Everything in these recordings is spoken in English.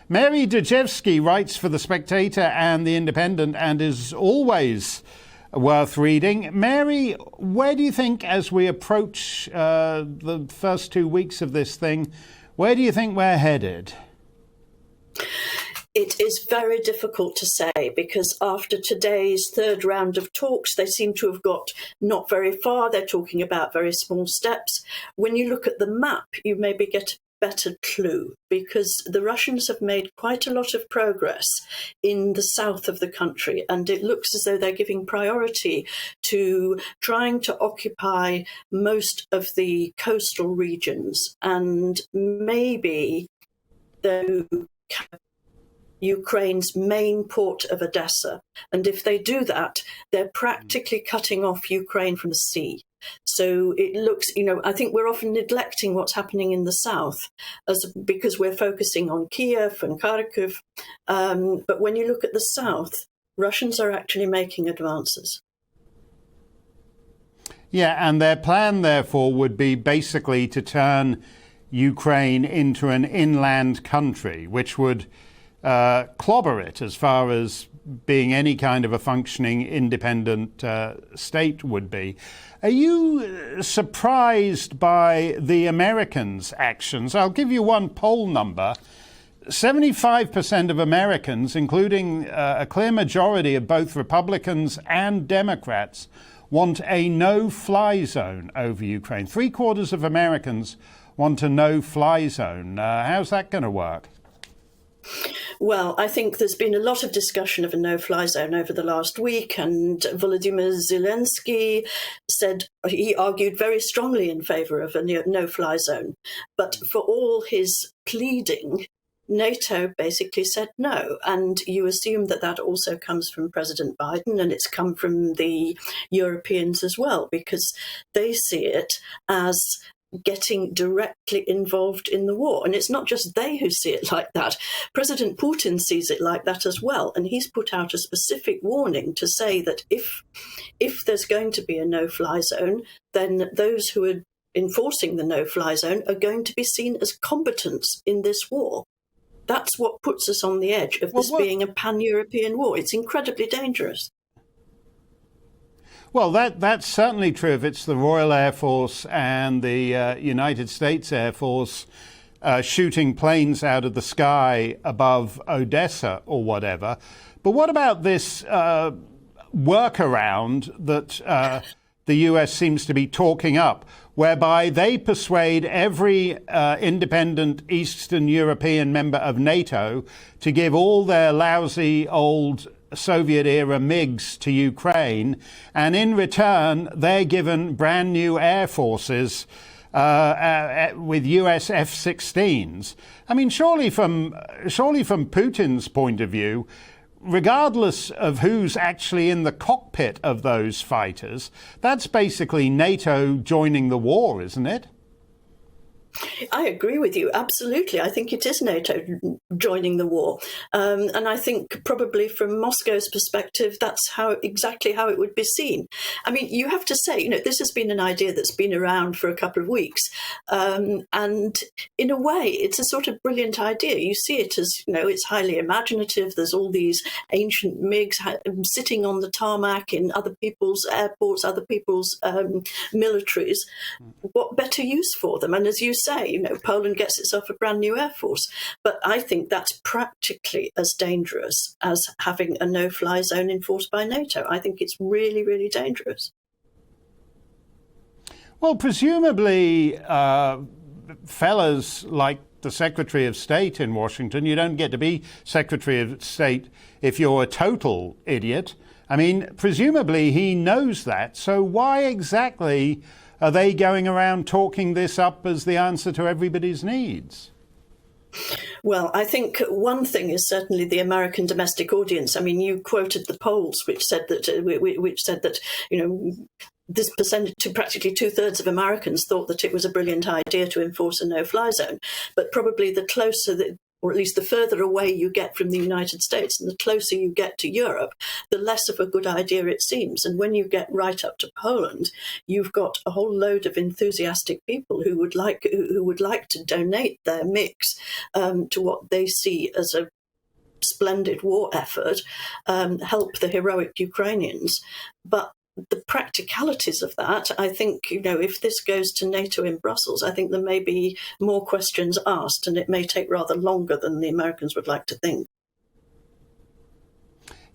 Mary Dejevsky writes for The Spectator and The Independent and is always worth reading. Mary, where do you think, as we approach the first 2 weeks of this thing, where do you think we're headed? It is very difficult to say, because after today's third round of talks, they seem to have got not very far. They're talking about very small steps. When you look at the map, you maybe get a better clue, because the Russians have made quite a lot of progress in the south of the country, and it looks as though they're giving priority to trying to occupy most of the coastal regions, and maybe Ukraine's main port of Odessa. And if they do that, they're practically cutting off Ukraine from the sea. So it looks, I think we're often neglecting what's happening in the south because we're focusing on Kiev and Kharkiv. But when you look at the south, Russians are actually making advances. Yeah, and their plan, therefore, would be basically to turn Ukraine into an inland country, which would clobber it as far as being any kind of a functioning independent state would be. Are you surprised by the Americans' actions? I'll give you one poll number. 75% of Americans, including a clear majority of both Republicans and Democrats, want a no-fly zone over Ukraine. 3/4 of Americans want a no-fly zone. How's that going to work? Well, I think there's been a lot of discussion of a no-fly zone over the last week, and Volodymyr Zelensky he argued very strongly in favour of a no-fly zone. But for all his pleading, NATO basically said no. And you assume that that also comes from President Biden, and it's come from the Europeans as well, because they see it as getting directly involved in the war. And it's not just they who see it like that. President Putin sees it like that as well. And he's put out a specific warning to say that if there's going to be a no-fly zone, then those who are enforcing the no-fly zone are going to be seen as combatants in this war. That's what puts us on the edge of this being a pan-European war. It's incredibly dangerous. Well, that's certainly true if it's the Royal Air Force and the United States Air Force shooting planes out of the sky above Odessa or whatever. But what about this workaround that the US seems to be talking up, whereby they persuade every independent Eastern European member of NATO to give all their lousy old Soviet-era MiGs to Ukraine, and in return they're given brand new air forces with US F-16s. I mean, surely from Putin's point of view, regardless of who's actually in the cockpit of those fighters, that's basically NATO joining the war, isn't it? I agree with you, absolutely. I think it is NATO joining the war. And I think probably from Moscow's perspective, that's exactly how it would be seen. I mean, you have to say, this has been an idea that's been around for a couple of weeks. And in a way, it's a sort of brilliant idea. You see it as, it's highly imaginative. There's all these ancient MiGs sitting on the tarmac in other people's airports, other people's militaries. What better use for them? And as you say, Poland gets itself a brand new air force. But I think that's practically as dangerous as having a no-fly zone enforced by NATO. I think it's really, really dangerous. Well, presumably, fellas like the Secretary of State in Washington, you don't get to be Secretary of State if you're a total idiot. I mean, presumably he knows that. So why exactly are they going around talking this up as the answer to everybody's needs? Well, I think one thing is certainly the American domestic audience. I mean, you quoted the polls, which said that this percentage, practically 2/3 of Americans thought that it was a brilliant idea to enforce a no-fly zone. But probably the closer that or at least the further away you get from the United States and the closer you get to Europe, the less of a good idea it seems. And when you get right up to Poland, you've got a whole load of enthusiastic people who would like to donate their mix to what they see as a splendid war effort, help the heroic Ukrainians. But the practicalities of that, I think, if this goes to NATO in Brussels, I think there may be more questions asked, and it may take rather longer than the Americans would like to think.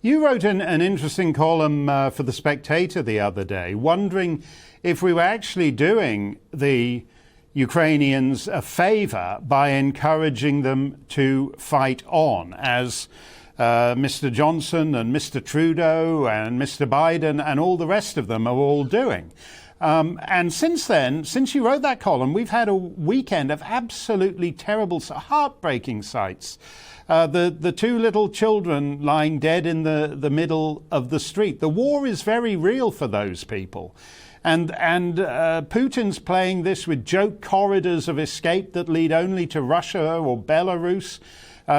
You wrote an interesting column for The Spectator the other day, wondering if we were actually doing the Ukrainians a favour by encouraging them to fight on, as Mr. Johnson and Mr. Trudeau and Mr. Biden and all the rest of them are all doing. And since then, since you wrote that column, we've had a weekend of absolutely terrible, heartbreaking sights. The two little children lying dead in the middle of the street. The war is very real for those people. And Putin's playing this with joke corridors of escape that lead only to Russia or Belarus.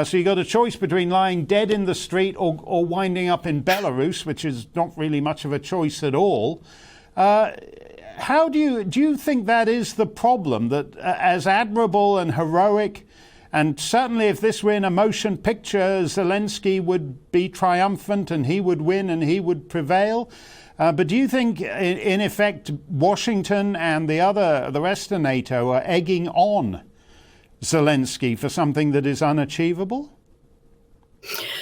So you got a choice between lying dead in the street or winding up in Belarus, which is not really much of a choice at all. How do you think that is the problem, that as admirable and heroic, and certainly if this were in a motion picture, Zelensky would be triumphant and he would win and he would prevail? But do you think, in effect, Washington and the rest of NATO are egging on Zelensky for something that is unachievable?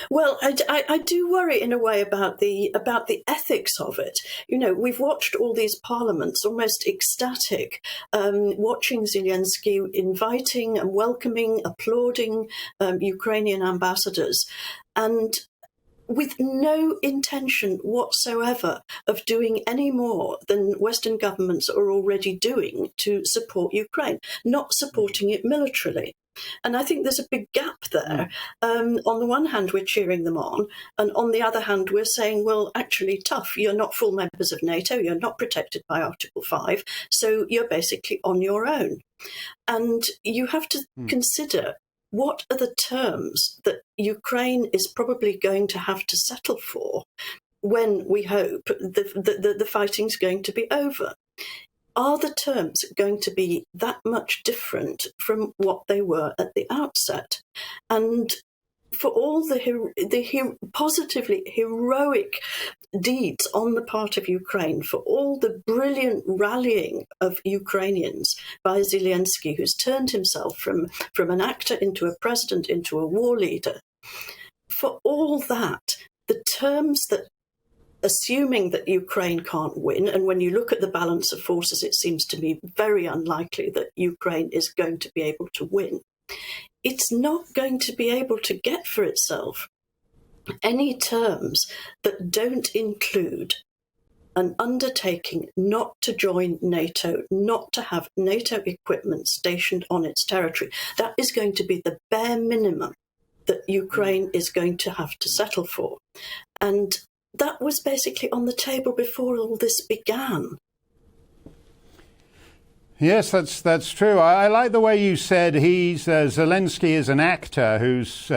Well, I do worry in a way about the ethics of it. We've watched all these parliaments almost ecstatic, watching Zelensky inviting and welcoming, applauding Ukrainian ambassadors, and with no intention whatsoever of doing any more than Western governments are already doing to support Ukraine, not supporting it militarily. And I think there's a big gap there. On the one hand, we're cheering them on, and on the other hand, we're saying, well, actually, tough, you're not full members of NATO, you're not protected by Article 5, so you're basically on your own. And you have to consider, what are the terms that Ukraine is probably going to have to settle for when we hope the fighting's going to be over? Are the terms going to be that much different from what they were at the outset? And for all the positively heroic deeds on the part of Ukraine, for all the brilliant rallying of Ukrainians by Zelensky, who's turned himself from an actor into a president, into a war leader, for all that, the terms that, assuming that Ukraine can't win, and when you look at the balance of forces, it seems to me very unlikely that Ukraine is going to be able to win. It's not going to be able to get for itself any terms that don't include an undertaking not to join NATO, not to have NATO equipment stationed on its territory. That is going to be the bare minimum that Ukraine is going to have to settle for. And that was basically on the table before all this began. Yes, that's true. I like the way you said Zelensky is an actor who's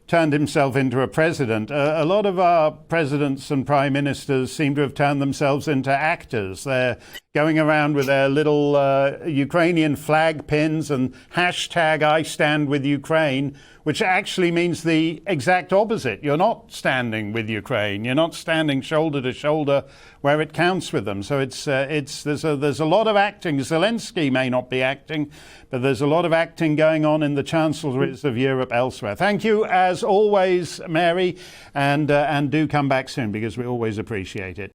turned himself into a president. A lot of our presidents and prime ministers seem to have turned themselves into actors. They're going around with their little Ukrainian flag pins and hashtag I stand with Ukraine, which actually means the exact opposite. You're not standing with Ukraine. You're not standing shoulder to shoulder where it counts with them. So there's a lot of acting. Zelensky may not be acting, but there's a lot of acting going on in the chancelleries of Europe elsewhere. Thank you, as always, Mary, and do come back soon, because we always appreciate it.